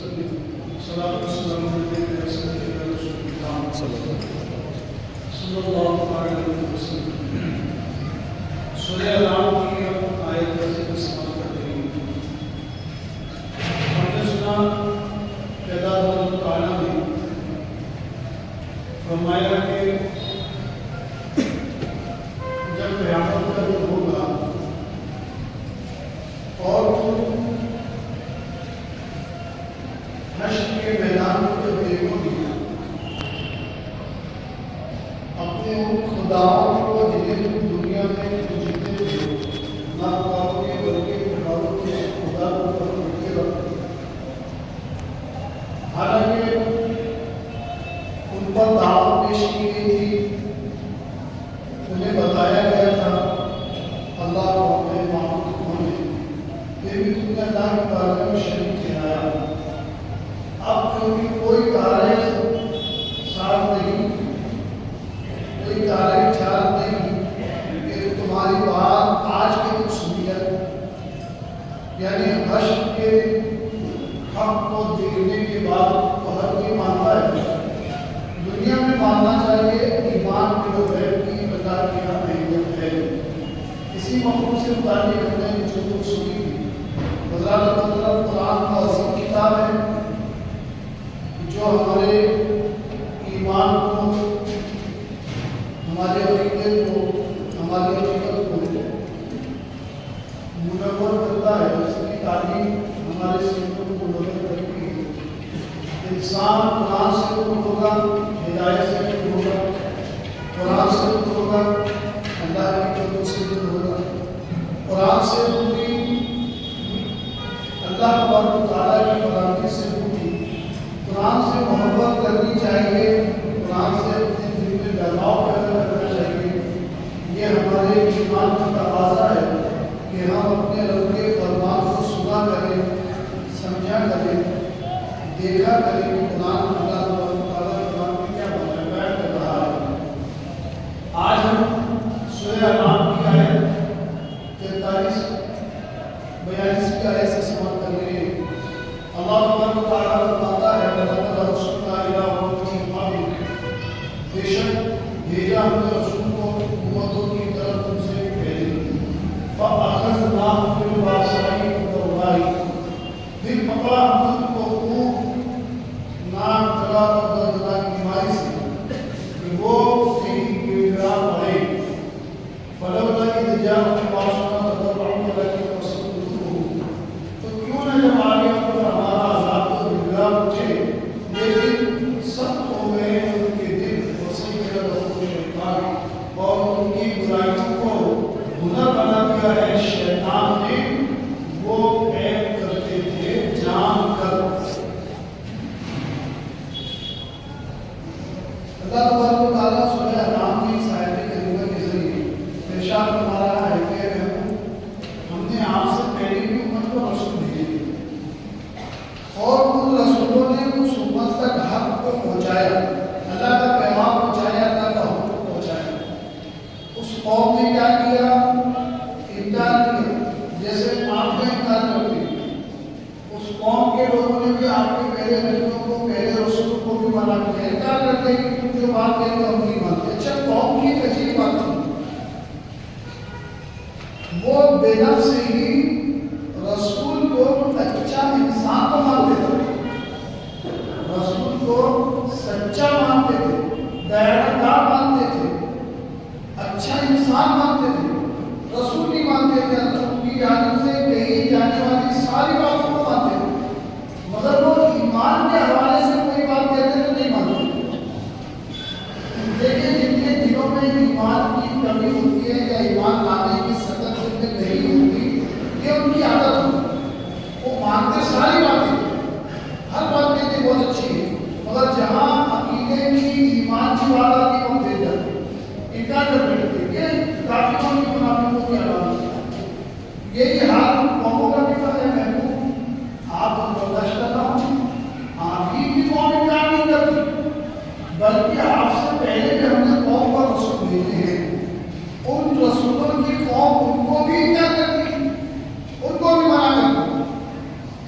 صلاۃ والسلام علیہ سیدنا رسول اللہ صلی اللہ علیہ وسلم۔ سورہ انعام کی آیت سے سماعت کر رہی ہوں۔ ہم نے سنا کہ اللہ تعالیٰ نے فرمایا کہ جب قیامت کا دن ہوگا اور تم حشر کے میدان میں جب دیکھو گے اپنے ان خداؤں کو جنہیں تم دنیا میں پوجتے تھے، نہ خداؤں کے بلکہ خداؤں کے خدا کو پکڑتے رکھتے، حالانکہ ان پر دعوت پیش کی گئی تھی، انہیں بتایا گیا تھا اللہ کو اپنے معبود کون ہے، پھر بھی تم نے اللہ کے بارے میں شریک ٹھہرایا۔ اب کیونکہ کوئی کارے ساتھ نہیں، کوئی کارے چال نہیں کہ تمہاری بات آج کے دن سنی ہے، یعنی حشر کے حق کو دیکھنے کے بعد تو ہر کوئی مانتا ہے، دنیا میں ماننا چاہیے ایمان کے جو غیب کی اللہ کی اہمیت ہے۔ اسی مفہوم سے متعلق ہم نے جو کچھ سنی تھی، حضرات مطلب قرآن کا عظیم کتاب ہے جو ہمارے ایمان کو، ہمارے عقیدے کو، ہماری حقیقت کو منور کرتا ہے، اس کی تعلیم ہمارے سینوں کو منور کرتی ہے۔ انسان قرآن سے دور ہوگا، ہدایت سے دور ہوگا، قرآن سے دور ہوگا، اللہ کی قدرت سے دور ہوگا۔ قرآن سے دوری اللہ تبارک و تعالیٰ کی فراخی سے دوری، قرآن سے محبت کرنی چاہیے، قرآن سے اپنے دل میں لگاؤ پیدا کرنا چاہیے۔ یہ ہمارے ایمان کا تقاضا ہے کہ ہم اپنے رب کے فرمان کو سنا کریں، سمجھا کریں، دیکھا کریں کہ قرآن اللہ تعالیٰ قرآن میں کیا بیان کر رہا ہے۔ آج ہم سورہ انعام کی آیت 43-42 کی آیت سے سماعت کر رہے ہیں۔ اللہ تبارک و تعالیٰ فرماتا ہے وَلَقَدْ أَرْسَلْنَا إِلَىٰ أُمَمٍ مِّن قَبْلِكَ، بے شک بھیجا ہم نے رسول کو امتوں کی طرف تم سے پہلے، فَأَخَذْنَاهُم بِالْبَأْسَاءِ وَالضَّرَّاءِ، پھر پکڑا ہم نے ان کو خوب ناک گلا اور دردناک بیماری سے کہ وہ کہیں گڑگڑا پڑے۔ فَلَوْلَا إِذْ جَاءَهُم بَأْسُونَا تَضَرَّعُوا وَلَٰكِن قَسَتْ قُلُوبُهُم، تو کیوں نہ جب آگے ان پر ہمارا عذاب کو گڑگڑا اٹھے لیکن سخت ہو گئے ان کے دل، وَسَيَّرَ لَهُمُ الشَّيْطَانُ، اور ان کی برائیوں کو ہنر بنا دیا ہے شیطان نے، وہ عیب کرتے تھے جان کر۔ اللہ تبارک و تعالیٰ سورہ انعام کی اس آیت کریمہ کے ذریعے ارشاد فرما رہا ہے کہ ہم نے آپ سے پہلے بھی امت کو رسول بھیجے اور ان رسولوں نے اس امت تک حق کو پہنچایا، اللہ کا پیغام پہنچایا، اللہ کا حکم پہنچایا۔ اس قوم نے کیا کیا؟ انکار کیا، جیسے آپ نے انکار کر دیا۔ اس قوم کے لوگوں نے بھی آپ کے پہلے نبیوں کو، پہلے رسولوں کو بھی منع کیا، انکار کرتے کہ تم جو بات کہتے ہو ہم نہیں مانتے۔ اچھا، قوم کی ایک عجیب بات تھی، وہ بے نفس سے ہی رسول کو اچھا انسان کو مانتے تھے، رسول کو سچا مانتے تھے، دیانتدار مانتے تھے، اچھا انسان مانتے تھے، رسول نہیں مانتے تھے، رسول کی جانب سے کہی جانے والی ساری باتوں کو مانتے تھے، مگر وہ ایمان کے حوالے سے کوئی بات کہتے تو نہیں مانتے۔ لیکن جن کے دلوں میں ایمان کی کمی ہوتی ہے یا ایمان لانے کی سطح جن میں نہیں ہوتی، یہ ان کی عادت ہوتی ہے، وہ مانتے ساری باتیں، ہر بات کہتے بہت اچھی ہے، مگر جہاں عقیدے کی ایمان کی بات آتی ہے وہ پھر جاتے، انکار کر بیٹھتے۔ یہ کافروں کی منافقوں کی علامت ہے۔ یہی حال قوموں کا بھی ہے محبوب، آپ برداشت کرنا ہوں، آپ ہی کی قوم انکار نہیں کرتی، بلکہ آپ سے پہلے بھی ہم نے قوم پر رسول بھیجے ہیں، ان رسولوں کی قوم ان کو بھی انکار کرتی، ان کو بھی منع کرتی۔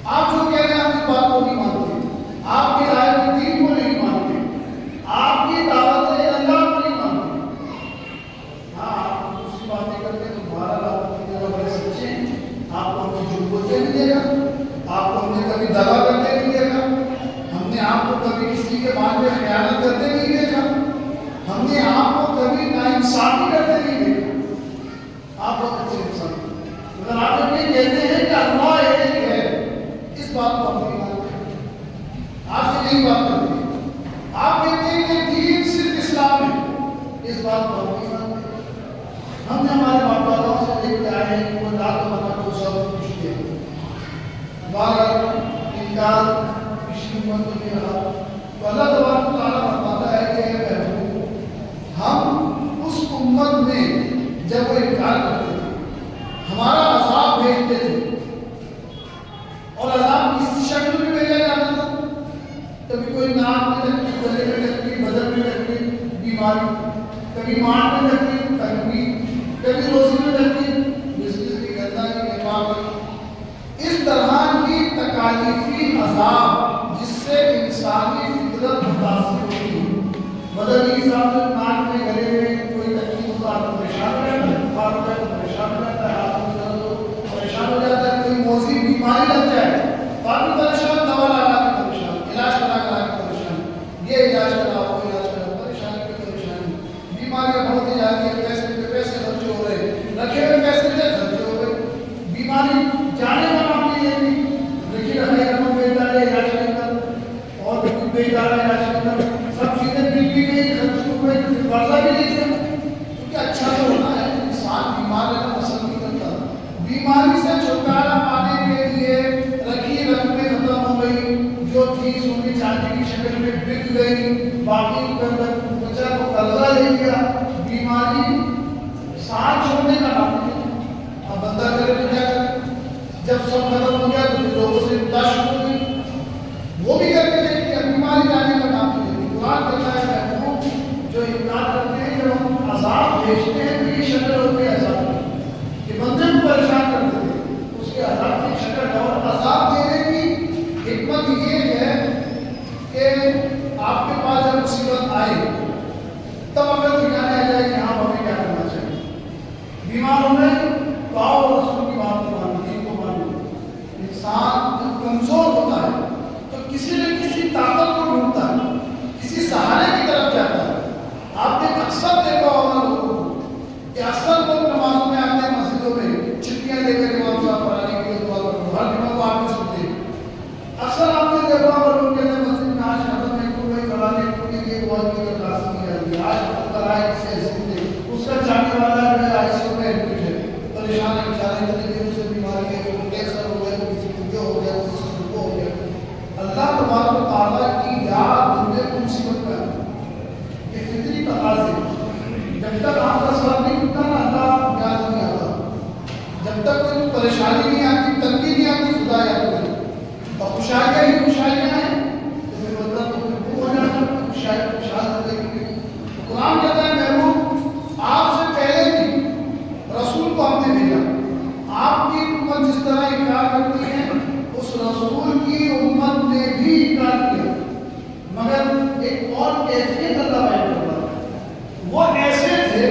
آپ جو کہہ رہے ہیں آپ اس بات کو نہیں مانتے، دغا کرتے نہیں دیکھا، ہم نے آپ کو کبھی کسی کے بات میں خیانت کرتے نہیں دیکھا، ہم نے آپ کو کبھی ناانصافی کرتے نہیں دیکھا۔ آپ بہت اچھے انسان ہیں، مگر آپ جب یہ کہتے ہیں کہ اللہ ایک ہے، اس بات کو ہم نہیں مانتے، آپ سے نہیں بات کرتے۔ آپ کہتے ہیں کہ دین صرف اسلام ہے، اس بات کو ہم نہیں مانتے۔ ہم نے ہمارے باپ داداؤں سے دیکھ کے آئے ہیں کہ وہ رات کو کو سب کچھ دیا، بہرحال انکار کسی امت کو نہیں رہا، تو اللہ تبارک و تعالیٰ فرماتا ہے کہ اے محبوب، ہم اس امت میں جب وہ انکار کرتے تھے ہمارا عذاب بھیجتے تھے، اور عذاب کس شکل میں بھیجا جاتا تھا؟ کبھی کوئی ناک میں تکلیف، گلے میں تکلیف، بدن میں تکلیف، بیماری، کبھی مان میں تکلیف، کبھی روزی میں تکلیف، بزنس کی گندہ کی نفاق، اس طرح کی تکالیفی عذاب جس سے انسانی فطرت متاثر ہوتی ہے۔ بدنی حساب سے ناک میں گلے میں کوئی تکلیف ہوتا ہے تو پریشان رہتا ہے، بخار ہوتا ہے تو پریشان رہتا ہے، ہاتھ میں درد ہو پریشان ہو جاتا ہے، کوئی موذی بیماری لگ جائے تو آدمی پریشان، دوا لگا کے پریشان، علاج کرا کے پریشان، یہ علاج کراؤ وہ علاج کراؤ، پریشانی پہ پریشانی، بیماریاں بڑھتی جا رہی ہے، پیسے پہ پیسے خرچ ہو رہے، رکھے ہوئے پیسے سے خرچ ہو گئے، بیماری جانے کا نام نہیں لیتی، دیکھیے رکھے رقم بیچ ڈالے علاج کے اندر، اور کچھ بیچ ڈالا علاج کے اندر، سب چیزیں بک بھی گئی، خرچ ہو گئے، قرضہ بھی نہیں دیا، کیونکہ اچھا تو ہونا ہے، انسان بیمار رہنا پسند نہیں کرتا۔ بیماری سے چھٹکارا پانے کے لیے رکھی رقمیں ختم ہو گئی، جو تھی سونے چاندی کی شکل میں بک گئی، باقی بچہ کو قرضہ لے لیا، بیماری ساتھ چھوڑنے کا نام نہیں۔ اب بندہ کرے تو کیا کرے؟ جب سب ختم ہو گیا تو پھر لوگوں سے امداد شروع ہو گئی، وہ بھی کر کے دیکھیں کہ بیماری جانے کا نام نہیں لیتی۔ قرآن کہتا ہے محبوب جو انکار کرتے ہیں، جب ہم عذاب بھیجتے ہیں تو یہ شکل ہوتی ہے عذاب کہ بندے کو پریشان کرتے ہیں، اس کے عذاب کی شکل، اور عذاب دینے کی حکمت یہ ہے کہ آپ کے پاس جب مصیبت آئے تب اگر ٹھکانے آ جائے کہ ہاں ہمیں کیا کرنا چاہیے۔ بیمار ہو گئے تو آؤ رسول کی بات کو مانو، دین کو مانو۔ انسان جب کمزور ہوتا ہے تو کسی نہ کسی طاقت کو ڈھونڈتا ہے، کسی سہارے کی طرف جاتا ہے۔ آپ نے اکثر دیکھا ہوگا لوگوں کو کہ اکثر لوگ نمازوں میں آتے ہیں، مسجدوں میں چھٹیاں لے کر امام صاحب پڑھانے کے لیے دعا کرو، ہر جمعہ کو آپ نے سنتے ہیں۔ اکثر آپ نے دیکھا ہوگا لوگ کہتے ہیں مسجد میں آج ختم ہے تو بھائی فلانے کو کے لیے دعا کی درخواست کی جاتی ہے، آج پتھر آئے کسی ایسے دے، اس کا چاہنے والا ہے آئی سی یو میں ایڈمٹ ہے، پریشان ہے بیچارے، اتنے دنوں سے بیماری ہے، کوئی کینسر ہو گیا، تو کسی کو یہ ہو گیا، تو کسی کو وہ ہو گیا۔ اللہ تبارک و تعالیٰ کی یاد بندے کو مصیبت میں آتی ہے، یہ فطری تقاضے ہیں۔ جب تک آپ کا سر نہیں اٹھتا نا اللہ یاد نہیں آتا، جب تک کوئی پریشانی نہیں آتی، تنگی نہیں آتی، خدا یاد کرے، اور خوشحالیاں ہی خوشحالیاں ہیں تو پھر مطلب تو پھر وہ ہو جاتا ہے خوشحال زندگی میں۔ قرآن کہتا ہے محبوب آپ سے پہلے بھی رسول کو ہم نے بھیجا، آپ کی امت جس طرح انکار کرتی ہے اس رسول کی امت نے بھی انکار کیا، مگر ایک اور کیفیت اللہ بیان کرتا ہے، وہ ایسے تھے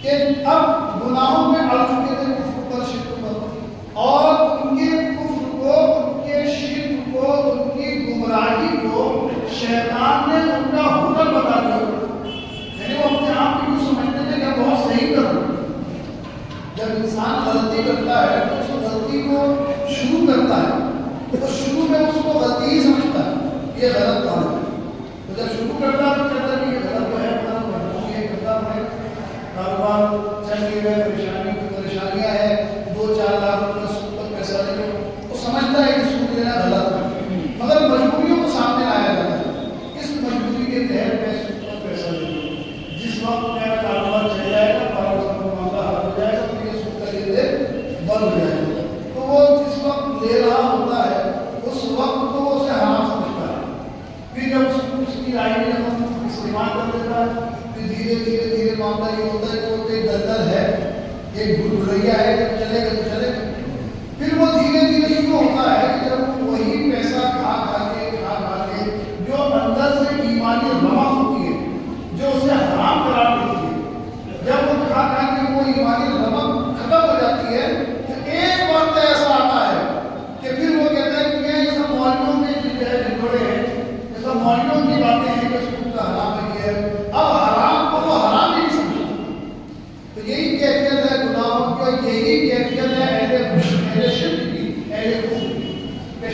کہ اب گناہوں میں اڑ چکے تھے، کفر پر شرک پر، اور ان کے کفر کو، ان کے شرک کو، ان کی گمراہی کو شیطان نے ان کا حکم بتا دیا۔ یعنی وہ اپنے آپ کو یوں سمجھتے تھے کہ بہت صحیح کر رہے ہیں۔ جب انسان غلطی کرتا ہے تو اس غلطی کو شروع کرتا ہے تو شروع میں اس کو غلطی ہی سمجھتا ہے، یہ غلط کام ہے، تو جب شروع کرتا ہے تو کہتا ہے کہ یہ غلط ہے، یہ کرتا ہے، کاروبار چل نہیں رہا، پریشانیاں ہیں، 2-4 لاکھ روپے سود پر پیسہ لے لو، وہ سمجھتا ہے کہ سود لینا غلط ہے، مگر مجبوریوں کو سامنے لایا جاتا ہے، اس مجبوری کے تحت میں سود پر پیسہ لے لوں، جس وقت میرا کاروبار چل جائے گا، معاملہ حل ہو جائے گا، تو یہ سود کا لیے بند ہو جائے گا، تو وہ جس وقت لے رہا ہوتا ہے اس وقت تو وہ اسے حرام سمجھتا ہے، پھر جب اس کی آئی ڈی رقم استعمال کر دیتا ہے، پھر دھیرے دھیرے دھیرے معاملہ یہ ہوتا ہے کہ وہ ایک دلدل ہے، ایک بھول بھلیا ہے، جب چلے گا تو چلے گا، پھر وہ دھیرے دھیرے شروع ہوتا ہے کہ جب وہی پیسہ کھا کھا کے جو اندر سے ایمانی رواں ہوتی ہے، جو اسے حرام قرار دیتی ہے، جب وہ کھا کھا کے وہ ایمانی رواں ختم ہو جاتی ہے تو ایک وقت ایسا آتا ہے کہ پھر وہ کہتا ہے کہ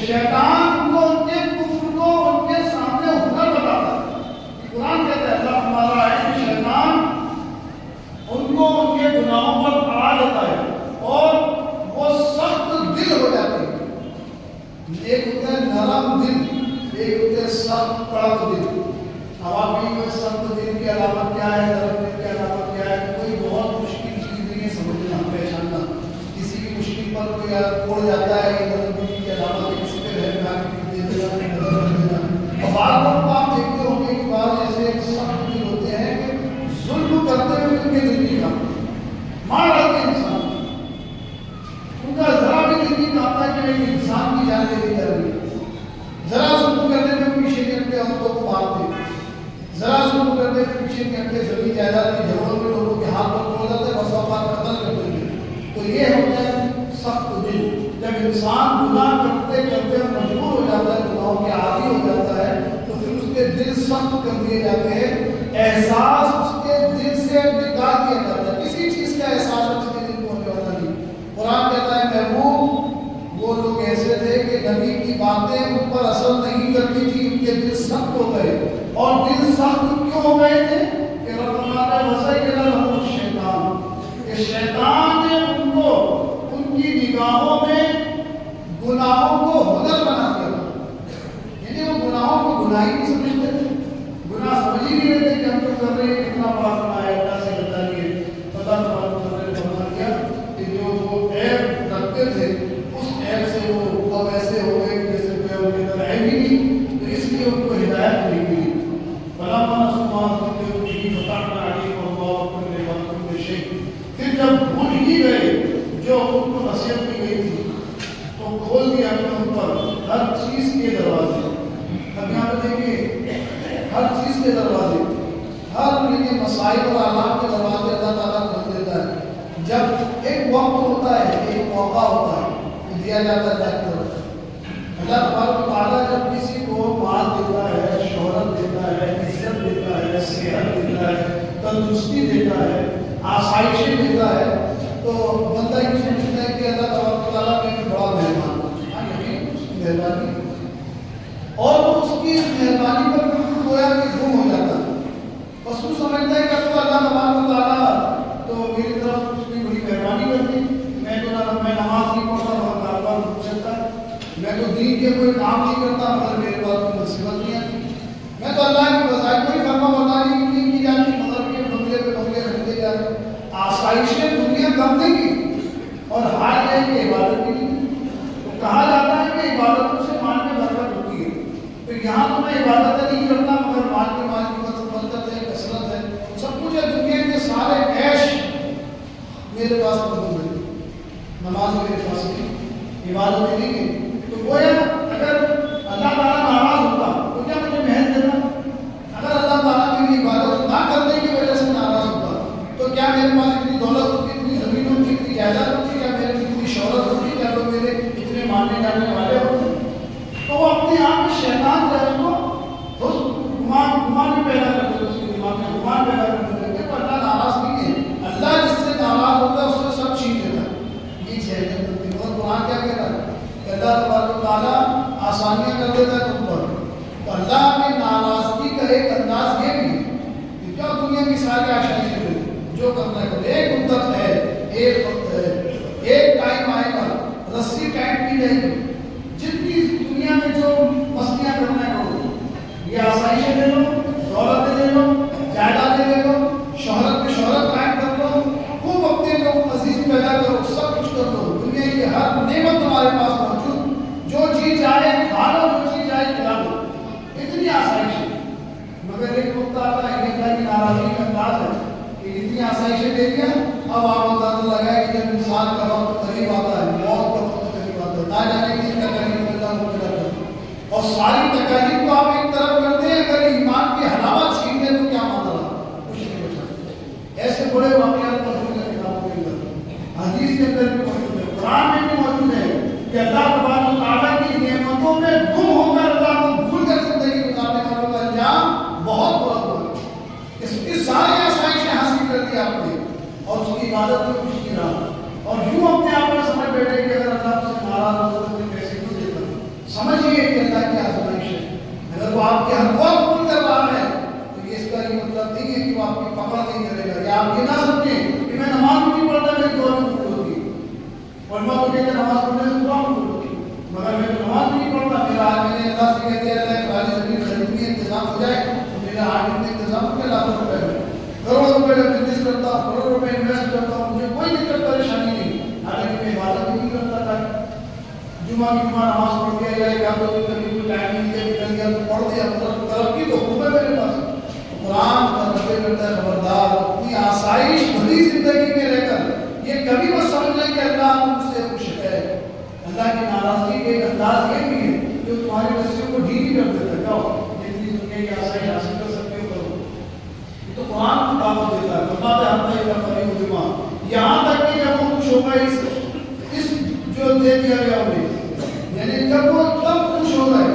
شیطان ان کو ان کے کفر کو ان کے سامنے ہنر بتاتا ہے. قرآن کہتا ہے اللہ ہمارا ہے کہ شیطان ان کو ان کے گناہوں پر اڑا لیتا ہے اور وہ سخت دل ہو جاتے ہیں. ایک ہوتا ہے نرم دل، ایک ہوتا ہے سخت کڑک دل. اب آپ کی سخت دل کی علامت کیا ہے، نرم دل کی علامت کیا ہے؟ کوئی بہت مشکل چیز نہیں ہے سمجھنا پہچاننا. کسی کی مشکل پر کوئی اڑ جاتا ہے یہ نرم دل کی علامت ہے. کسی پہ رہن کا دے دینا، نظر رکھ دینا. اور بعض لوگ آپ دیکھتے ہوں گے کہ بعض ایسے سخت دل ہوتے ہیں کہ ظلم کرتے ہوئے ان کے دل نہیں کھاتے، مار ڈالتے ہیں انسان. ان کا ذرا بھی دل نہیں کھاتا کہ ایک انسان کی جان لے لی جا رہی ہے. ذرا ظلم کرنے میں پیچھے کے اپنے عورتوں کو مارتے ہیں، ذرا ظلم کرنے میں پیچھے کے اپنے زمین جائیداد کی جھگڑوں میں لوگوں کے ہاتھ پر کھول جاتے ہیں، بس اوقات قتل کر دیں گے. تو یہ ہوتا ہے سخت دل. جب انسان گناہ کرتے کرتے مجبور ہو جاتا ہے، گناہوں کے عادی ہو جاتا ہے، تو پھر اس کے دل سخت کر دیے جاتے ہیں. احساس اس کے دل سے نکال دیا جاتا ہے. کسی چیز کا احساس اس کے دل کو ہونے والا نہیں. قرآن کہتا ہے محبوب وہ لوگ ایسے تھے کہ نبی کی باتیں ان پر اثر نہیں کرتی تھی، ان کے دل سخت ہو گئے. اور دل سخت کیوں ہو گئے تھے کہ رب فرماتا ہے وَزَيَّنَ لَهُمُ الشَّيْطَانُ، کہ شیطان نے ان کو ان کی نگاہوں میں گناہوں کو ہنر بنا دیا. یعنی وہ گناہوں کو گناہ ہی نہیں سمجھتے تھے، گناہ سمجھ ہی نہیں رہتے کہ ہم تو کر رہے ہیں کتنا بڑا گناہ ہے، اللہ سے بتا لیے. پتہ نے فرما دیا کہ جو وہ عیب رکھتے تھے اس عیب سے وہ اب ایسے ہو گئے کہ جیسے کوئی ان کے اندر عیب ہی نہیں. تو اس لیے ان کو ہدایت نہیں ملی. پھر جب بھول ہی گئے جو ان کو نصیحت کی گئی تھی تو کھول دیا کہ ان پر ہر چیز کے دروازے. اب یہاں پہ دیکھیے ہر چیز کے دروازے، ہر مسائل اور آلات کے دروازے اللہ تعالیٰ کھول دیتا ہے. جب ایک وقت ہوتا ہے، ایک موقع ہوتا ہے دیا جاتا ہے اللہ کی طرف. اللہ تبارک و تعالیٰ جب کسی کو مال دیتا ہے، شہرت دیتا ہے، عزت دیتا ہے، صحت دیتا ہے، تندرستی دیتا ہے، آسائشیں دیتا ہے، تو بندہ یہ سمجھتا ہے کہ اللہ تبارک و تعالیٰ میں ایک بڑا مہمان ہے. ہاں یقین اس کی مہربانی اور وہ اس کی اس مہربانی پر بالکل گویا کہ گم ہو جاتا ہے. بس وہ سمجھتا ہے کہ اب تو اللہ تبارک و تعالیٰ تو میری طرف اس کی بڑی مہربانی کرتی. میں نماز نہیں پڑھتا وہاں کاروبار رک سکتا ہے، میں تو دین کے کوئی کام نہیں کرتا مگر میرے پاس کوئی مصیبت نہیں آتی. میں تو اللہ کی بجائے کوئی فرما برداری نہیں کی جاتی مگر کے بنگلے پہ بنگلے خریدے جا رہے. آسائشیں دنیا کم دے گی اور حال ہے کہ عبادت بھی نہیں. تو کہا جاتا ہے کہ عبادتوں سے مال میں برکت ہوتی ہے. تو یہاں تو میں عبادت نہیں کرتا مگر مال کی برکت ہے، کثرت ہے، سب کچھ ہے. دنیا کے سارے عیش میرے پاس موجود ہے، نماز میرے پاس نہیں، عبادت نہیں ہے. تو گویا اگر اللہ تعالیٰ ناراض ہوتا تو کیا مجھے محنت دینا؟ اگر اللہ تعالیٰ میری عبادت نہ کرنے کی وجہ سے ناراض ہوتا تو کیا میرے پاس اتنی دولت ہوتی، اتنی زمین ہوتی، اتنی جائیداد ہوتی، کیا میرے اتنی شہرت ہوتی، کیا لوگ میرے اتنے ماننے جانے والے ہوتے؟ تو وہ اپنے آپ میں شیطان جو ہے اس کو گمان بھی پیدا کرتے، اس کے دماغ میں گمان پیدا کرتے کہ اللہ ناراض نہیں ہے. اللہ جس سے ناراض ہوتا ہے اس سے سب چھین دیتا ہے. یہ شیطان ہوتی ہے. اور قرآن کیا کہتا ہے کہ اللہ تبارک و تعالیٰ آسانیاں کر دیتا ہے تم پر. تو اللہ کی ناراضگی کا ایک انداز یہ بھی کہ کیا دنیا کی ساری آشائشیں کرے جو کرنا ہے. ایک مدت ہے، ایک وقت ہے، ایک ٹائم آئے گا، رسی ٹائم کی جائے گی. جتنی دنیا میں جو مستیاں کرنا ہے کرو، یہ آسائشیں دے لو، دولتیں دے لو، جائیدادیں دے لو، شہرت میں شہرت قائم کر لو، خوب اپنے لوگ عزیز پیدا کرو، سب کچھ کر لو. دنیا کی ہر نعمت تمہارے پاس موجود، جو چیز چاہے کھا لو، جو چیز چاہے کھلا لو، اتنی آسائش ہے. مگر ایک وقت آتا ہے کہ اللہ کی ناراضگی کا انداز ہے کہ اتنی آسائشیں دے دیا. اب آپ اندازہ لگائے کہ جب انسان کا وقت قریب آتا ہے، موت کا وقت قریب آتا ہے، نہ جانے کی تکلیف اللہ مبتلا کرتا ہے. اور ساری تکلیف کو آپ ایک طرف کرتے ہیں، اگر ایمان کی حلاوت چھین لیں تو کیا مطلب؟ کچھ نہیں بچا. ایسے بڑے واقعات موجود ہیں کتابوں کے اندر، حدیث کے اندر بھی موجود ہے، قرآن میں بھی موجود ہے کہ اللہ تبارک و تعالیٰ کی نعمتوں میں گم ہو کر اللہ کو بھول کر زندگی گزارنے والوں کا انجام بہت برا ہوا. اس کی ساری آسائشیں حاصل کر دی آپ نے اور اس کی عبادت میں کچھ نہیں رہا. اور یوں اپنے آپ کو سمجھ بیٹھے کہ اگر اللہ سے ناراض ہوتا تو کیسے کیوں دیتا. روپے کا بزنس کرتا ہوں، کروڑ روپے انویسٹ کرتا ہوں، مجھے کوئی دقت پریشانی نہیں، حالانکہ میں عبادت بھی نہیں کرتا تھا. جمعہ کی جمعہ نماز پڑھ کے یا ایک آدھ دن کبھی کوئی ٹائم نہیں دیا نکل گیا تو پڑھ دیا، ترقی تو خوب ہے میرے پاس. قرآن ترقی کرتا ہے خبردار اپنی آسائش بھری زندگی میں رہ کر یہ کبھی مت سمجھ لیں کہ اللہ تم سے خوش ہے. اللہ کی ناراضگی کے ایک انداز یہ بھی ہے جو تمہاری رسیوں کو ڈھیلی کر دیتا ہے. جاؤ جتنی دنیا کی آسائش حاصل کر سکتے ہو کرو. یہ تو قرآن کو دعوت دیتا ہے. فرماتا ہے ہم کا فریق جمعہ یہاں تک کہ جب وہ خوش ہو گئے اس جو دے دیا گیا انہیں، یعنی جب وہ تب خوش ہو گئے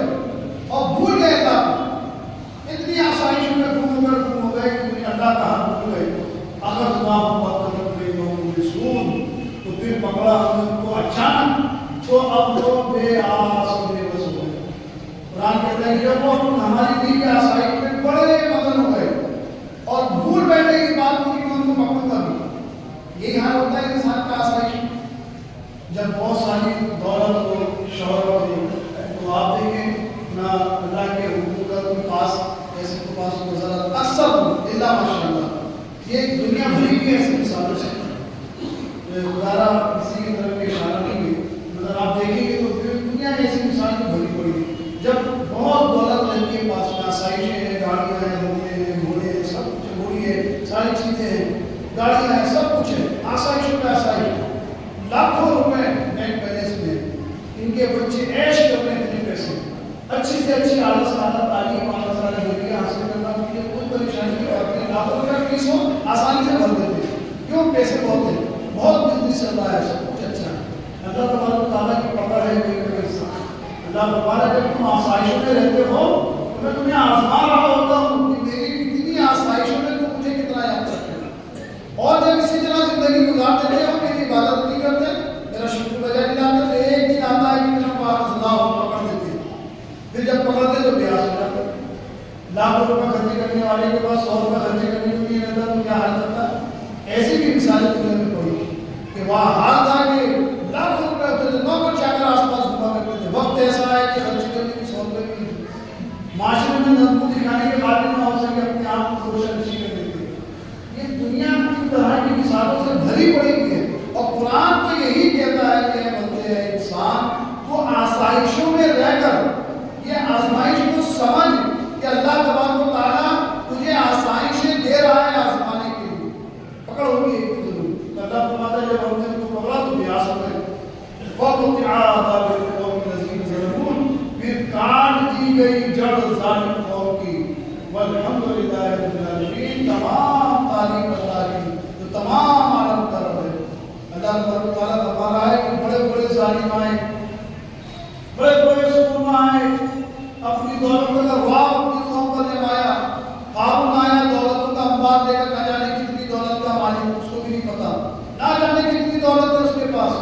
اور بھول گئے تب اتنی آسائشوں میں گم ہو گئے کہ مجھے اللہ کا حق بھول گئے. اگر تمام وقت رکھے لوگوں کے سون تو پھر پکڑا ہم ان کو اچانک تو اب وہ بے آس و بے بس ہو گئے. قرآن کہتا ہے کہ جب وہ ہماری دی کی آسائش میں بڑے مدن ہو گئے اور بھول بیٹھے اس بات کو کہ ان کو پکڑوں گا بھی. یہی حال ہوتا ہے انسان کا آسائش جب بہت ساری دولت ہو شہرت ہو تو آپ دیکھیں نہ اللہ کے حقوق کے پاس ایسے کے پاس نظر اکثر اللہ ماشاء اللہ یہ دنیا بھری کی ایسی مثالوں سے گزارا کسی کی طرف اشارہ نہیں ہے مگر آپ دیکھیں گے تو دنیا میں ایسی مثال کی بھری پڑی جب بہت دولت ہے کے پاس میں آسائشیں ہیں، گاڑیاں ہیں، گھوڑے ہیں، گھوڑے ہیں، سب کچھ گھوڑی ہے، ساری چیزیں ہیں، گاڑیاں ہیں، سب کچھ ہے، آسائشوں پہ آسائش، لاکھوں روپے بینک بیلنس میں، ان کے بچے عیش کرتے ہیں اتنے پیسے، اچھی سے اچھی اعلیٰ سے اعلیٰ تعلیم اعلیٰ سے اعلیٰ ڈگری حاصل کرنا ان کے کوئی پریشانی نہیں اور اپنے لاکھوں روپے فیس ہو آسانی سے بھر دیتے ہیں. کیوں؟ پیسے بہت ہیں، بہت بزنس چل رہا ہے، سب کچھ اچھا ہے. اللہ تبارک و تعالیٰ کی پکڑ ہے کوئی کوئی حصہ. اللہ تبارک جب تم آسائشوں میں رہتے ہو تو میں تمہیں آزما رہا ہوتا ہوں کہ میری کتنی آسائشوں میں تم مجھے کتنا یاد رکھتے ہو. اور جب اسی طرح زندگی گزار دیتے ہو میری عبادت نہیں کرتے، میرا شکر بجا نہیں لاتے تو ایک دن آتا ہے کہ میرا پاس پکڑ دیتے ہیں. پھر جب پکڑتے تو بیاس ہو جاتا ہے. لاکھوں روپے خرچے کرنے والے کے پاس 100 روپے خرچے کرنے کو نہیں رہتا تو کیا حال کرتا ہے. ایسی بھی مثالیں دنیا میں پڑی کہ وہاں حال تھا کہ لاکھوں روپے ہوتے تھے، نوکر چاکر آس پاس گھوما کرتے تھے. وقت ایسا ہے کہ خرچ کرنے کی 100 روپے بھی نہیں، معاشرے میں نظم دکھانے کے قابل نہ ہو سکے، اپنے آپ کو روشن نشی کر دیتے. یہ دنیا کی طرح کی مثالوں سے بھری پڑی ہوئی ہے اور قرآن تو یہی کہتا ہے کہ بندے ہیں انسان تو آسائشوں میں رہ کر یہ آزمائش کو سمجھ کہ اللہ تبارک و تعالیٰ تجھے آسائشیں دے رہا ہے آزمانے کے لیے. پکڑ ہوگی ایک ضرور. اللہ فرماتا ہے جب ہم نے ان کو پکڑا تو بیاس ہو گئے. پھر کاٹ دی گئی جڑ ظالم قوم کی. والحمدللہ رب العالمین. تمام تعلیم اللہ کی جو تمام عالم کا رب ہے. اللہ تبارک و تعالیٰ فرما رہا ہے کہ بڑے بڑے ظالم آئے، بڑے بڑے سرما آئے، اپنی دولتوں کا رعب اپنی قوم پر نمایا. قارون آیا دولتوں کا انبار لے کر، نہ جانے کتنی دولت کا مالک، اس کو بھی نہیں پتا، نہ جانے کتنی دولت ہے اس کے پاس،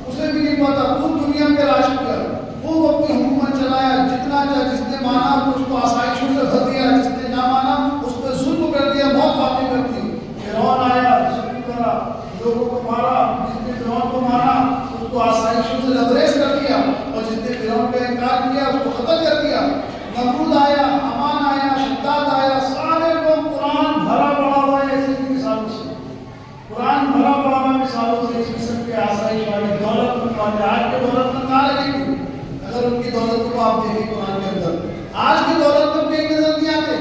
اسے بھی نہیں پتا. خوب دنیا پہ راج کیا، خوب اپنی حکومت چلایا، جتنا چاہے جس نے مانا اس کو آسائشوں سے بھر دیا، جس نے نہ مانا اس پہ ظلم کر دیا، موت واقع کر دی. فرعون آیا، ظلم کرا، لوگوں کو مارا، جس نے فرعون کو مارا اس کو آسائشوں سے لبریز کر دیا اور جس نے فرعون کا انکار کیا اس کو قتل کر دیا. نمرود آیا، حمان آیا، شداد آیا، سارے لوگ قرآن بھرا پڑا ہوا ہے ایسی مثالوں سے. قرآن بھرا پڑا ہوا مثالوں سے اس قسم کے آسائش والے دولت والے. آج کے دولت میں کہاں لگے گی؟ اگر ان کی دولت کو آپ دیکھیں قرآن کے اندر، آج کی دولت میں کہیں نظر نہیں آتے.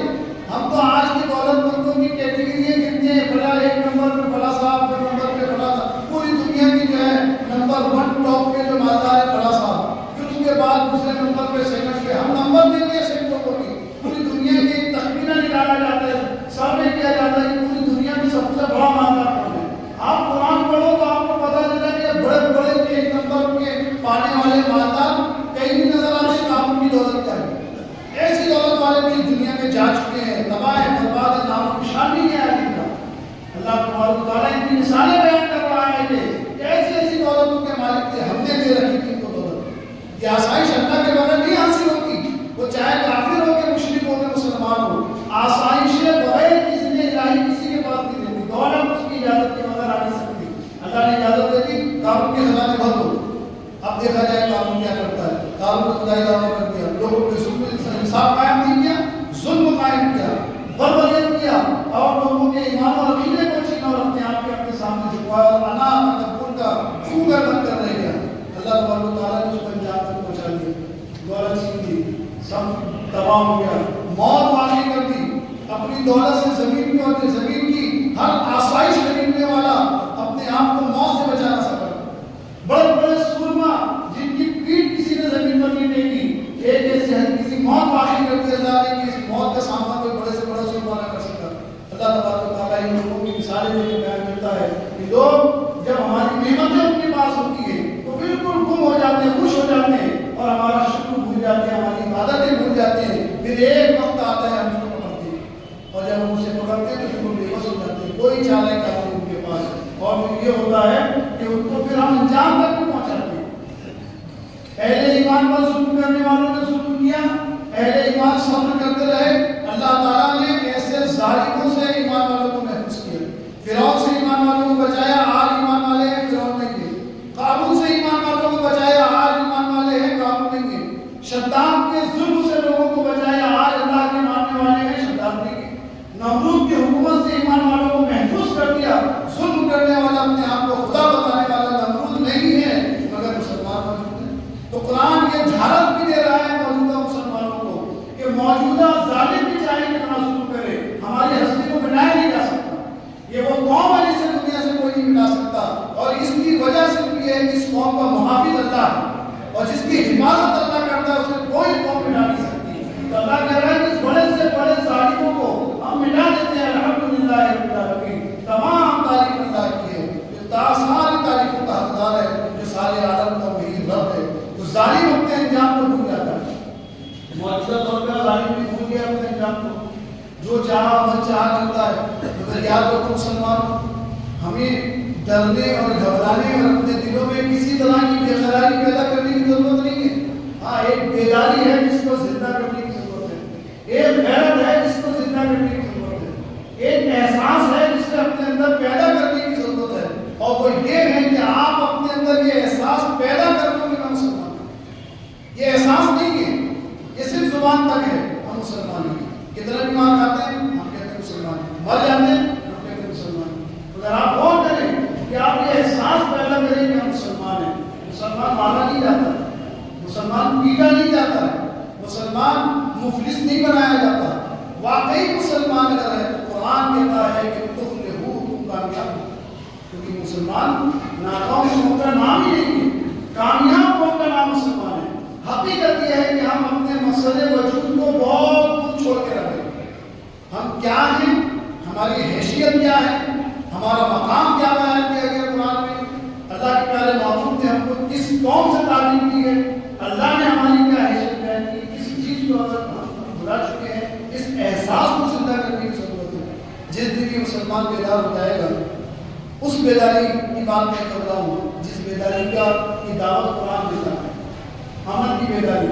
ہم تو آج کی دولت مندوں کی کیٹیگریاں کتنے ہیں، بڑا ایک نمبر پہ بڑا صاحب، دو نمبر پہ بڑا صاحب، پوری دنیا کی جو ہے نمبر 1 ٹاپ پہ جو مالدار ہے بڑا صاحب، پھر اس کے بعد دوسرے نمبر پہ سیکنڈ پہ. ہم نمبر دیتے ہیں سیکنڈوں کو بھی. پوری دنیا کی ایک تخمینہ نکالا جاتا ہے، سروے کیا جاتا ہے کہ پوری دنیا میں سب سے بڑا مالدار کون ہے. آپ قرآن پڑھو تو آپ کو پتا چلتا ہے کہ بڑے بڑے ایک نمبر کے پانے والے مالدار کہیں بھی نظر آتے ہیں. آپ کی دولت کیا ہے؟ ایسی دولت والے بھی اس دنیا میں جا چکے ہیں، تباہ برباد ہے، نام و نشان نہیں ہے آدمی کا. اللہ تبارک و تعالیٰ ان کی مثالیں بیان کر رہا ہے کہ ایسی ایسی دولتوں کے مالک تھے، ہم نے دے رکھی تھی ان کو دولت. یہ آسائش اللہ کے بغیر نہیں حاصل ہوتی، وہ چاہے کافر ہو کے مشرک ہو کے مسلمان ہو. آسائشیں بغیر کسی نے الہی کسی کے پاس نہیں دیتی. دولت اس کی اجازت کے بغیر آ نہیں سکتی. اللہ نے اجازت دے دی قارون کے خزانے بھر دو. اب دیکھا جائے قارون کیا کرتا ہے. قارون کو خدائی دعویٰ کر دیا، لوگوں پہ ظلم انصاف قائم نہیں کیا، ظلم قائم کیا، بربریت کیا اور لوگوں کے ایمان اور عقیدے کو تباہ ہو گیا، موت واقع کر دی، اپنی دولت سے زمین کی اور زمین کی ہر آسائش خریدنے والا اپنے آپ کو موت سے بچا نہ سکا۔ بڑے بڑے سورما جن کی پیٹھ کسی نے زمین پر نہیں ٹیکی، ایک ایسی کسی موت واقع کر دی اللہ نے کہ اس موت کا سامنا کوئی بڑے سے بڑا سورما نہ کر سکا۔ اللہ تبارک و تعالیٰ ان لوگوں کی مثالیں دے کے بیان کرتا ہے کہ لوگ جب ہماری نعمتیں ان کے پاس ہوتی ہے تو بالکل گم ہو جاتے ہیں، خوش ہو جاتے ہیں اور ہمارا شکر بھول جاتے ہیں، ہماری عبادتیں بھول جاتے ہیں۔ پھر ایک وقت آتا ہے ہم اس کو پکڑتے ہیں اور جب ہم اسے پکڑتے ہیں تو بالکل بے بس ہو جاتے ہیں، کوئی چارہ کار نہیں ان کے پاس، اور پھر یہ ہوتا ہے کہ ان کو پھر ہم انجام تک نہیں پہنچاتے ہیں۔ اہل ایمان پر ظلم کرنے والوں نے ظلم کیا، اہل ایمان صبر کرتے رہے، اللہ تعالیٰ نے ایسے ظالموں سے ایمان والوں کو محفوظ کیا۔ فرعون سے ایمان والوں کو بچایا، آج ایمان والے ہیں فرعون نہیں گئے۔ قارون سے ایمان والوں کو بچایا، آج ایمان والے ہیں قارون نہیں گئے۔ شداد کے ظلم سے لوگوں کو بچایا، آج اللہ کے ماننے والے ہیں شداد نہیں گئے۔ نمرود کی حکومت سے ایمان والوں کو محفوظ کر دیا، ظلم کرنے والا اپنے آپ کو خدا بتانے والا نمرود نہیں ہے مگر مسلمان موجود ہے۔ تو قرآن یہ جھالک بھی دے رہا ہے موجودہ مسلمانوں کو کہ موجودہ ظالم بھی چاہے کتنا ظلم کرے، ہماری ہستی کو مٹایا نہیں جا سکتا۔ یہ وہ قوم ہے جسے دنیا سے کوئی نہیں مٹا سکتا، اور اس کی وجہ سے یہ ہے کہ اس قوم کا محافظ اللہ ہے، اور جس کی حفاظت اللہ کرتا ہے اسے کوئی قوم مٹا نہیں سکتی۔ تو اللہ کہہ رہا ہے کہ اس بڑے سے بڑے ظالموں کو ہم مٹا دیتے ہیں۔ الحمدللہ رب العالمین، تمام تعریف اللہ کی ہے، جو ساری تعریفوں کا حقدار ہے، جو سارے عالم کا وہی رب ہے۔ تو ظالم اپنے انجام کو بھول جاتا ہے، موجودہ طور پر ظالم بھی بھول گیا اپنے انجام کو، جو چاہا من چاہا کرتا ہے۔ مگر یاد رکھو مسلمان، ہمیں ڈرنے اور گھبرانے اور اپنے دلوں میں کسی طرح کی بے قراری پیدا کرنے کی ضرورت نہیں ہے۔ ہاں، ایک بیداری ہے جس کو زندہ کرنے کی ضرورت ہے، ایک غیرت ہے جس کو زندہ کرنے کی ضرورت ہے، ایک احساس ہے جس سے اپنے اندر پیدا کرنے کی ضرورت ہے، اور وہ یہ ہے کہ آپ اپنے اندر یہ احساس پیدا کر لو کہ میں مسلمان ہوں۔ یہ احساس نہیں ہے، یہ صرف زبان تک ہے ہم مسلمان ہیں۔ کتنا بھی مار کھاتے ہیں ہم کہتے ہیں مسلمان ہیں، مر جاتے ہیں ہم کہتے ہیں مسلمان ہیں۔ اگر آپ غور کریں کہ آپ یہ احساس پیدا کریں کہ ہم مسلمان ہیں، مسلمان مارا نہیں جاتا ہے، مسلمان پیٹا نہیں جاتا ہے، مسلمان مفلس نہیں بنایا جاتا۔ واقعی مسلمان اگر ہے تو قرآن کہتا ہے کہ تفلحوا، تم کامیاب ہو، کیونکہ مسلمان ناکام قوم کا نام ہی نہیں ہے، کامیاب قوم کا نام مسلمان ہے۔ حقیقت یہ ہے کہ ہم اپنے مسئلے وجود کو بہت دور چھوڑ کے رکھیں۔ ہم کیا ہیں، ہماری حیثیت کیا ہے، ہمارا مقام کیا بیان کیا گیا قرآن میں، اللہ کے پیارے محبوب نے ہم کو کس قوم سے تعلیم کی ہے، اللہ نے ہماری کیا حیثیت بیان کی، کس چیز کو اگر ہم بھلا چکے ہیں، اس احساس کو زندہ کرنے کی ضرورت ہے۔ جس دن یہ مسلمان بیدار ہو جائے گا، اس بیداری کی بات میں کر رہا ہوں جس بیداری کا کی دعوت قرآن دیتا ہے، عمل کی بیداری،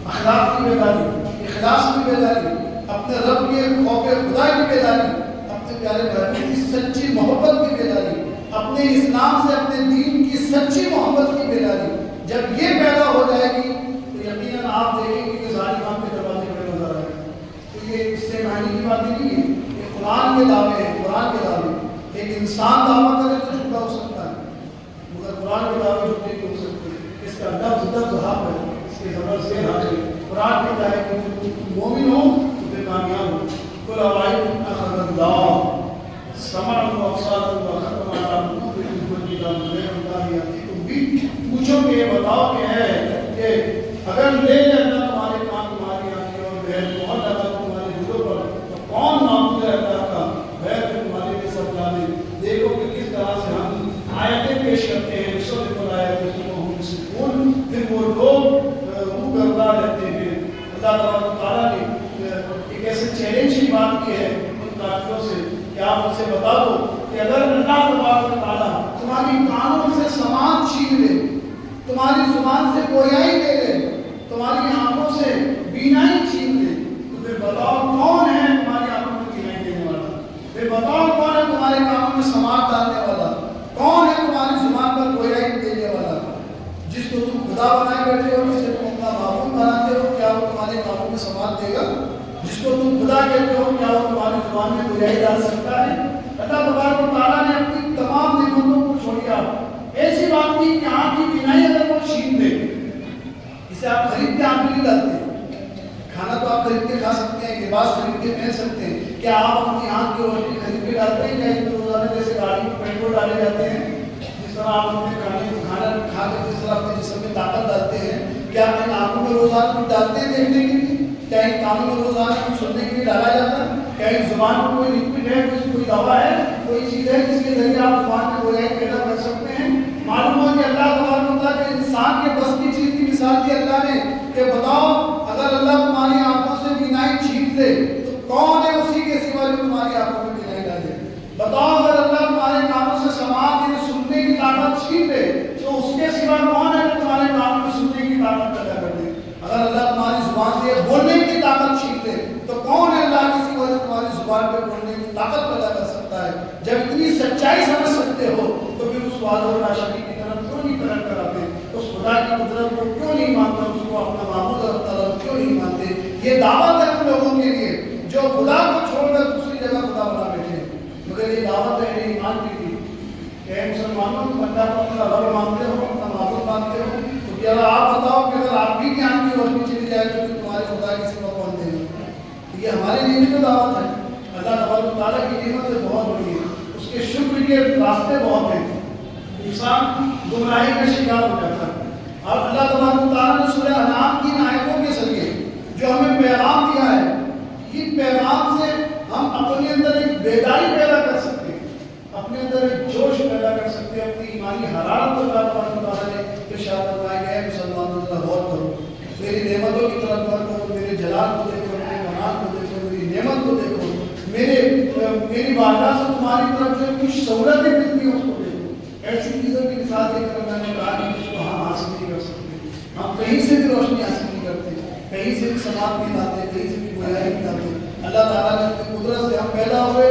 اخلاق کی بیداری، اخلاص کی بیداری، اپنے رب کے خوف خدا کی بیداری، اپنے پیارے بھائیوں کی سچی محبت کی بیداری، اپنے اسلام سے اپنے دین کی سچی محبت کی بیداری جب یہ پیدا ہو جائے گی تو یقیناً آپ دیکھیں گے کہ ظالمان کے دروازے پہ نظر آئے گا۔ تو یہ اس سے معنی کی بات نہیں ہے، یہ قرآن کے دعوے ہیں، قرآن کے دعوے۔ ایک انسان دعویٰ کرے تو جھوٹا ہو سکتا ہے، مگر قرآن کے دعوے جھوٹے نہیں ہو سکتے۔ اس کا لفظ حق ہے، اس کے زبر سے حق ہے۔ قرآن کہتا ہے کہ تم مومن ہو تو پھر کامیاب ہو۔ کل اوائکم اخذ اللہ سمعکم وابصارکم وختم علی قلوبکم والکتاب غیر اللہ یاتیکم بھی۔ پوچھو کہ یہ بتاؤ کہ ہے کہ اگر لے لے اللہ تمہارے کان تمہاری آنکھیں اور غیر مہر لگا تمہارے دلوں پر تو کون معبود ہے اللہ کا غیر تمہارے کے سب جانے۔ دیکھو کہ کس طرح سے ہم آیتیں پیش کرتے ہیں، نصرف الآیات ہم مسلمون، پھر وہ لوگ روح گردہ رہتے ہیں۔ اللہ تبارک و تعالیٰ نے ایک ایسے چیلنج کی بات کی ہے ان کافروں سے کہ آپ اسے بتا دو کہ اگر اللہ تبارک و تعالیٰ تمہاری کانوں سے سماعت چھین لے، تمہاری زبان سے گویائی لے لے، تمہاری آنکھوں سے بینائی چھین لے، تو پھر بتاؤ کون ہے تمہاری آنکھوں میں بینائی دینے والا، پھر بتاؤ کون ہے تمہارے کانوں میں سماعت ڈالنے والا، کون ہے تمہاری زبان پر گویائی دینے والا۔ جس کو تم خدا بنائے بیٹھے ہو، جسے تم اپنا معبود بناتے ہو، کیا وہ تمہارے کانوں میں سماعت دے گا؟ جس کو تم خدا کہتے ہو، کیا وہ تمہاری زبان میں گویائی ڈال سکتا ہے؟ اللہ تبارک و تعالیٰ نے اپنی تمام نعمتوں کو چھوڑیا، ایسی بات کی کہ آنکھ کی بینائی اگر وہ چھین دے، اسے آپ خرید کے آنکھ میں نہیں ڈالتے، کھانا تو آپ خرید کے کھا سکتے ہیں، لباس خرید کے پہن سکتے ہیں، کیا آپ اپنی آنکھ کی روشنی خرید کے ڈالتے ہیں؟ کیا روزانہ جیسے گاڑی میں پیٹرول ڈالے جاتے ہیں، جس طرح آپ اپنے کھانا کھا کے جس طرح اپنے جسم میں طاقت ڈالتے ہیں، کیا آپ ان آنکھوں میں روزانہ کچھ ڈالتے ہیں دیکھنے کے لیے؟ کیا ان کانوں میں روزانہ کچھ سننے کے لیے ڈالا جاتا ہے؟ کیا اس زبان میں کوئی لکوڈ ہے، کوئی دوا ہے، کوئی چیز ہے جس کے ذریعے آپ زبان میں گویائی پیدا کر سکتے ہیں؟ معلوم ہو کہ اللہ تبارک و تعالیٰ نے انسان کے بس کی چیز کی مثال دی اللہ نے کہ بتاؤ اگر اللہ تمہاری آنکھوں سے بینائی چھین لے تو کون ہے اسی کے سوا جو تمہاری آنکھوں میں بینائی ڈالے؟ بتاؤ اگر اللہ تمہارے کانوں سے سماعت یعنی سننے کی طاقت چھین لے تو اس کے سوا کون ہے جو تمہارے کانوں میں سننے کی طاقت پیدا کر دے؟ اگر اللہ تمہاری زبان سے بولنے کی طاقت چھین لے تو کون ہے اللہ کی سوا جو تمہاری زبان پہ بولنے کی طاقت پیدا کر سکتا ہے؟ جب اتنی سچائی سمجھ سکتے ہو تو پھر اس وعدہ و ناشکری کی طرف کیوں نہیں طرف کراتے؟ اس خدا کی قدرت کو کیوں نہیں مانتے؟ اس کو اپنا معبود اور طرف کیوں نہیں مانتے؟ یہ دعوت ہے ان لوگوں کے لیے جو خدا کو چھوڑ کر دوسری جگہ خدا بنا بیٹھے، مگر یہ دعوت ہے اہل ایمان کی بھی کہ اے مسلمانوں تم اللہ کو اپنا رب مانتے ہو، اپنا معبود مانتے ہو، تو کیا آپ بتاؤ کہ اگر آپ بھی جان کی روشنی چلی جائے تو تمہارے خدا کی سوا کون دے گا؟ یہ ہمارے لیے بھی تو دعوت ہے۔ اللہ تبارک و تعالیٰ کی نعمتیں بہت بڑی ہیں، اس کے شکر کے راستے بہت ہیں، انسان گمراہی کا شکار ہو جاتا ہے۔ اور اللہ تبارک و تعالیٰ نے سورہ انعام کی آیتوں کے ذریعے جو ہمیں پیغام دیا ہے، ان پیغام سے ہم اپنے اندر ایک بیداری پیدا کر سکتے ہیں، اپنے اندر ایک جوش پیدا کر سکتے ہیں، اپنی ایمانی حرارت کو اللہ تبارک و تعالیٰ نے ارشاد فرمایا کہ اے مسلمانوں ذرا غور کرو، میری نعمتوں کی طرف غور کرو، میرے جلال کو دیکھو، میرے کمال کو دیکھو، میری نعمت کو دیکھو، میری بارگاہ سے تمہاری طرف جو کچھ سہولتیں ملتی ہیں اس کو دیکھو۔ ایسی چیزوں کی مثال دے کر میں نے کہا کہ اس کو ہم حاصل نہیں کر سکتے، ہم کہیں سے بھی روشنی حاصل نہیں کرتے، کہیں سے بھی سماعت نہیں لاتے، کہیں سے بھی گویائی نہیں لاتے۔ اللہ تعالیٰ نے اپنی قدرت سے ہم پیدا ہوئے،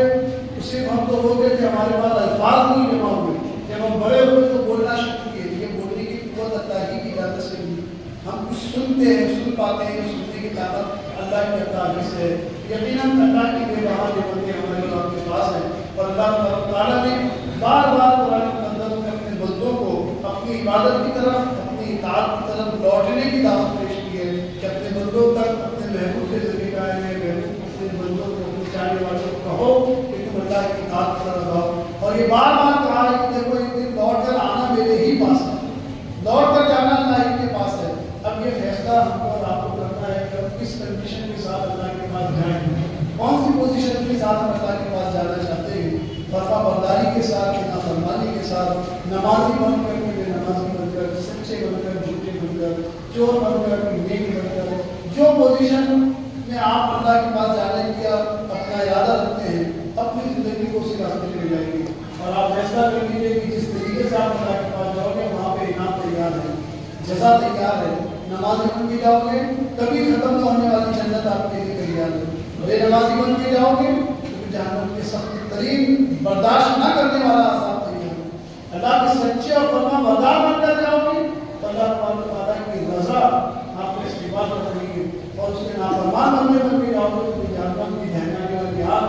صرف ہم تو ہو گئے کہ ہمارے پاس الفاظ نہیں جمع ہوئے، جب ہم بڑے ہوئے تو بولنا شروع کیے، یہ بولنے کی قوت اللہ کی اجازت سے ہوئی، ہم کچھ سنتے ہیں، سن پاتے ہیں، سننے کی طاقت اللہ کی عطا سے ہے۔ یقیناً اللہ کی بے بہا نعمتیں ہمارے آپ کے پاس ہیں، اور اللہ تعالیٰ نے بار بار قرآن مقدس میں اپنے بندوں کو اپنی عبادت کی طرف، اپنی اطاعت کی طرف لوٹنے کی دعوت پیش کی ہے کہ اپنے بندوں تک اپنے محبوب کے ذریعے کا ہے، محبوب اپنے بندوں کو، اپنے چاہنے والوں کو کہو کہ تم اللہ کی اطاعت کی طرف آؤ، اور یہ بار بار کہا ہے کہ دیکھو ایک دن لوٹ کر آنا میرے ہی پاس ہے، لوٹ کر جانا اللہ ہی کے پاس ہے۔ اب یہ فیصلہ ہم کو اور آپ کو کرنا ہے کہ ہم کس کنڈیشن کے ساتھ اللہ کے پاس جائیں، کون سی پوزیشن کے ساتھ ہم اللہ کے پاس جانا چاہتے ہیں، فرما برداری کے ساتھ، نافرمانی کے ساتھ، نمازی بن کر کے بے نمازی بن کر، سچے بن کر جھوٹے بن کر، چور بن کر نیک بن کر، جو پوزیشن میں آپ اللہ کے پاس جانے کی اپنا ارادہ رکھتے ہیں، اپنی زندگی کو اسی راستے پہ لے جائیں گے، اور آپ فیصلہ کر لیجیے کہ جس طریقے سے آپ اللہ کے پاس جاؤ گے وہاں پہ انعام تیار ہے، جزا تیار ہے۔ نمازی بن کے جاؤ گے کبھی ختم نہ ہونے والی جنت آپ کے لیے تیار ہے، بے نمازی بن کے جاؤ گے تو جہنم کے سخت ترین برداشت نہ کرنے والا عذاب تیار ہے۔ اللہ کے سچے اور فرما بردار بن کر جاؤ گے تو اللہ تعالیٰ کی رضا آپ کو استقبال کر رہی ہے، اور اس کے نافرمان بننے بن کے جاؤ گے تو جہنم کی دہنائی اور بہار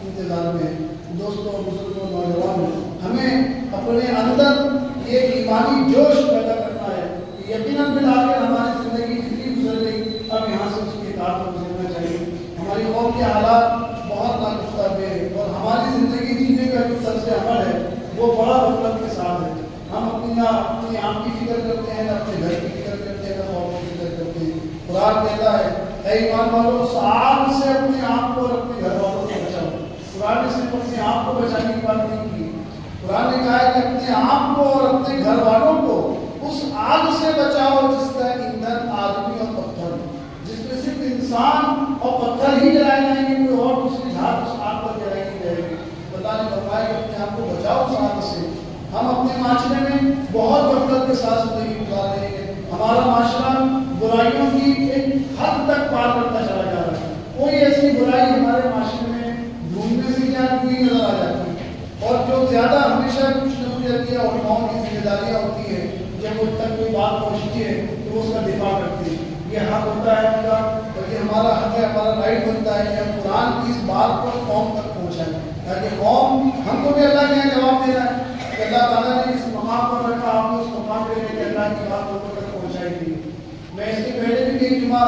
انتظار میں ہے۔ دوستوں، بزرگوں، نوجوانوں، ہمیں اپنے اندر یہ ایمانی جوش پیدا کرنا ہے، یقیناً بالآخر ہماری زندگی جتنی گزر گئی اب یہاں سے اس کے اطاعت کو گزرنا چاہیے۔ ہماری قوم کے حالات بہت ناگفتہ ہوئے ہیں، اور ہماری زندگی جینے کا جو طرز عمل ہے وہ بڑا غفلت کے ساتھ ہے۔ ہم اپنی آپ کی فکر کرتے ہیں، نہ اپنے گھر کی فکر کرتے ہیں، نہ قوم کی فکر کرتے ہیں۔ قرآن کہتا ہے اے ایمان والو اس آگ سے اپنے آپ کو اور اپنے گھر والوں کو بچاؤ۔ قرآن نے صرف اپنے آپ کو بچانے کی بات نہیں کی، قرآن نے کہا ہے کہ اپنے آپ کو اور اپنے گھر والوں کو اس آگ سے بچاؤ جس کا ایندھن آدمی اور پتھر، جس میں صرف انسان اور پتھر ہی جلائے جائیں گے، کوئی اور دوسری ذات اس آگ پر جلائی نہیں جائے گی۔ اللہ نے فرمایا کہ اپنے آپ کو بچاؤ اس آگ سے۔ ہم اپنے معاشرے میں بہت غفلت کے ساتھ زندگی گزار رہے ہیں، ہمارا معاشرہ برائیوں کی ایک حد تک پار کرتا چلا جا رہا ہے، کوئی ایسی برائی ہمارے معاشرے میں ڈھونڈنے سے کیا نہیں نظر آ جاتی ہے، اور جو زیادہ ہمیشہ کچھ نہ ہو جاتی ہے علماؤں کی ذمہ داریاں ہوتی ہیں، جب ان تک کوئی بات پہنچتی ہے تو وہ اس کا دفاع کرتی ہے، یہ حق ہوتا ہے ان کا، اور یہ ہمارا حق ہے، ہمارا رائٹ بنتا ہے کہ ہم قرآن کی اس بات کو قوم تک پہنچائیں، تاکہ قوم ہم کو بھی اللہ کے یہاں جواب دینا ہے کہ اللہ تعالیٰ نے اس مقام پر رکھا، آپ نے اس مقام پہ رہ کے اللہ کی بات لوگوں تک پہنچائی تھی۔ میں اس کے پہلے بھی کئی جمعہ